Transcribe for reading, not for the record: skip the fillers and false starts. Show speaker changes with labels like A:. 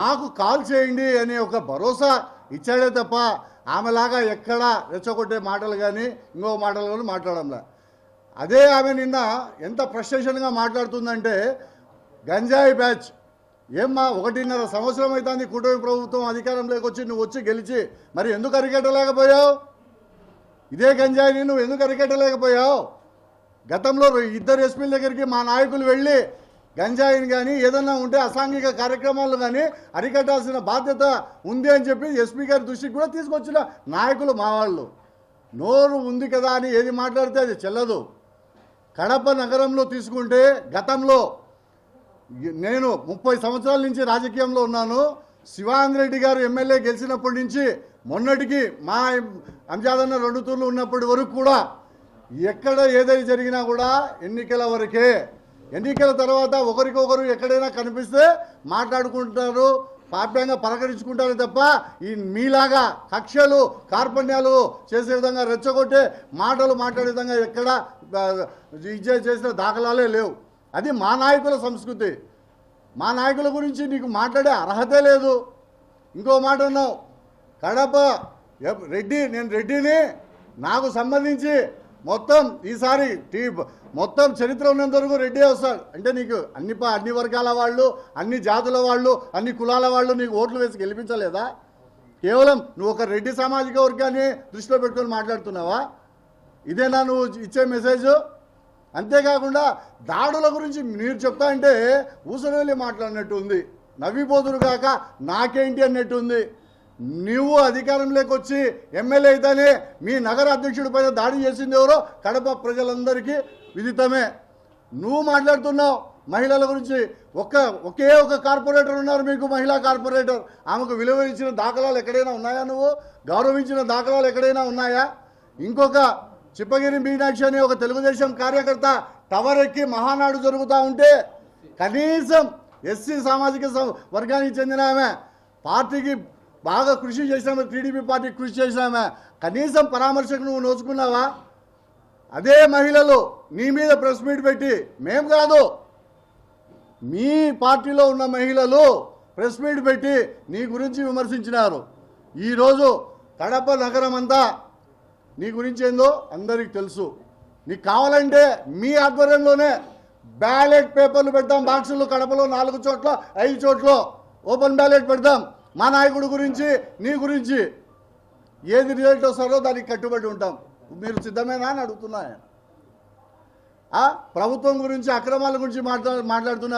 A: నాకు కాల్ చేయండి అనే ఒక భరోసా ఇచ్చాడే తప్ప ఆమెలాగా ఎక్కడ రెచ్చగొట్టే మాటలు కానీ ఇంకో మాటలు కానీ మాట్లాడంలా. అదే ఆమె నిన్న ఎంత ఫ్రస్ట్రేషన్గా మాట్లాడుతుందంటే గంజాయి బ్యాచ్ ఏమ్మా 1.5 సంవత్సరం అవుతుంది కూటమి ప్రభుత్వం అధికారంలోకి వచ్చి నువ్వు వచ్చి గెలిచి మరి ఎందుకు అరికట్టలేకపోయావు? ఇదే గంజాయిని నువ్వు ఎందుకు అరికట్టలేకపోయావు? గతంలో 2 ఎస్పీల దగ్గరికి మా నాయకులు వెళ్ళి గంజాయిని కానీ ఏదన్నా ఉంటే అసాంఘిక కార్యక్రమాలు కానీ అరికట్టాల్సిన బాధ్యత ఉంది అని చెప్పి ఎస్పీ గారి దృష్టికి కూడా తీసుకొచ్చిన నాయకులు మా వాళ్ళు. నోరు ఉంది కదా అని ఏది మాట్లాడితే అది చెల్లదు. కడప నగరంలో తీసుకుంటే గతంలో నేను 30 సంవత్సరాల నుంచి రాజకీయంలో ఉన్నాను. శివానందరెడ్డి గారు ఎమ్మెల్యే గెలిచినప్పటి నుంచి మొన్నటికి మా అంజాదన్న 2 తూర్లు ఉన్నప్పటి వరకు కూడా ఎక్కడ ఏదైనా జరిగినా కూడా ఎన్నికల వరకే. ఎన్నికల తర్వాత ఒకరికొకరు ఎక్కడైనా కనిపిస్తే మాట్లాడుకుంటారు, పాప్యంగా పలకరించుకుంటారు తప్ప ఈ మీలాగా కక్షలు కార్పణ్యాలు చేసే విధంగా రెచ్చగొట్టే మాటలు మాట్లాడే విధంగా ఎక్కడ చేసిన దాఖలాలే లేవు. అది మా నాయకుల సంస్కృతి. మా నాయకుల గురించి నీకు మాట్లాడే అర్హతే లేదు. ఇంకో మాట అన్నావు, కడప రెడ్డి, నేను రెడ్డిని, నాకు సంబంధించి మొత్తం ఈసారి మొత్తం చరిత్ర ఉన్నంత వరకు రెడ్డి వస్తాడు అంటే నీకు అన్ని వర్గాల వాళ్ళు, అన్ని జాతుల వాళ్ళు, అన్ని కులాల వాళ్ళు నీకు ఓట్లు వేసి గెలిపించలేదా? కేవలం నువ్వు ఒక రెడ్డి సామాజిక వర్గాన్ని దృష్టిలో పెట్టుకొని మాట్లాడుతున్నావా? ఇదేనా నువ్వు ఇచ్చే మెసేజ్? అంతేకాకుండా దాడుల గురించి మీరు చెప్తా అంటే ఊసరవెల్లి మాట్లాడినట్టు ఉంది, నవ్విపోతురు కాక నాకేంటి అన్నట్టు ఉంది. నువ్వు అధికారంలోకి వచ్చి ఎమ్మెల్యే అయితేనే మీ నగర అధ్యక్షుడి పైన దాడి చేసింది ఎవరో కడప ప్రజలందరికీ విదితమే. నువ్వు మాట్లాడుతున్నావు మహిళల గురించి. ఒకే ఒక కార్పొరేటర్ ఉన్నారు మీకు, మహిళా కార్పొరేటర్. ఆమెకు విలువ ఇచ్చిన దాఖలాలు ఎక్కడైనా ఉన్నాయా? నువ్వు గౌరవించిన దాఖలాలు ఎక్కడైనా ఉన్నాయా? ఇంకొక చిప్పగిరి మీనాక్షి అనే ఒక తెలుగుదేశం కార్యకర్త టవర్ ఎక్కి మహానాడు జరుగుతూ ఉంటే కనీసం ఎస్సీ సామాజిక వర్గానికి చెందిన ఆమె, పార్టీకి బాగా కృషి చేసినామే, టీడీపీ పార్టీకి కృషి చేసినామే, కనీసం పరామర్శకు నువ్వు నోచుకున్నావా? అదే మహిళలు నీ మీద ప్రెస్ మీట్ పెట్టి, మేం కాదు మీ పార్టీలో ఉన్న మహిళలు ప్రెస్ మీట్ పెట్టి నీ గురించి విమర్శించినారు. ఈరోజు కడప నగరం అంతా నీ గురించి ఏందో అందరికి తెలుసు. నీకు కావాలంటే మీ ఆధ్వర్యంలోనే బ్యాలెట్ పేపర్లు పెడతాం, బాక్సులు కడపలో 4 చోట్ల 5 చోట్ల ఓపెన్ బ్యాలెట్ పెడతాం. మా నాయకుడి గురించి, నీ గురించి ఏది రిజల్ట్ వస్తారో దానికి కట్టుబడి ఉంటాం. మీరు సిద్ధమేనా అని అడుగుతున్నా. ప్రభుత్వం గురించి, అక్రమాల గురించి మాట్లాడుతున్నారు.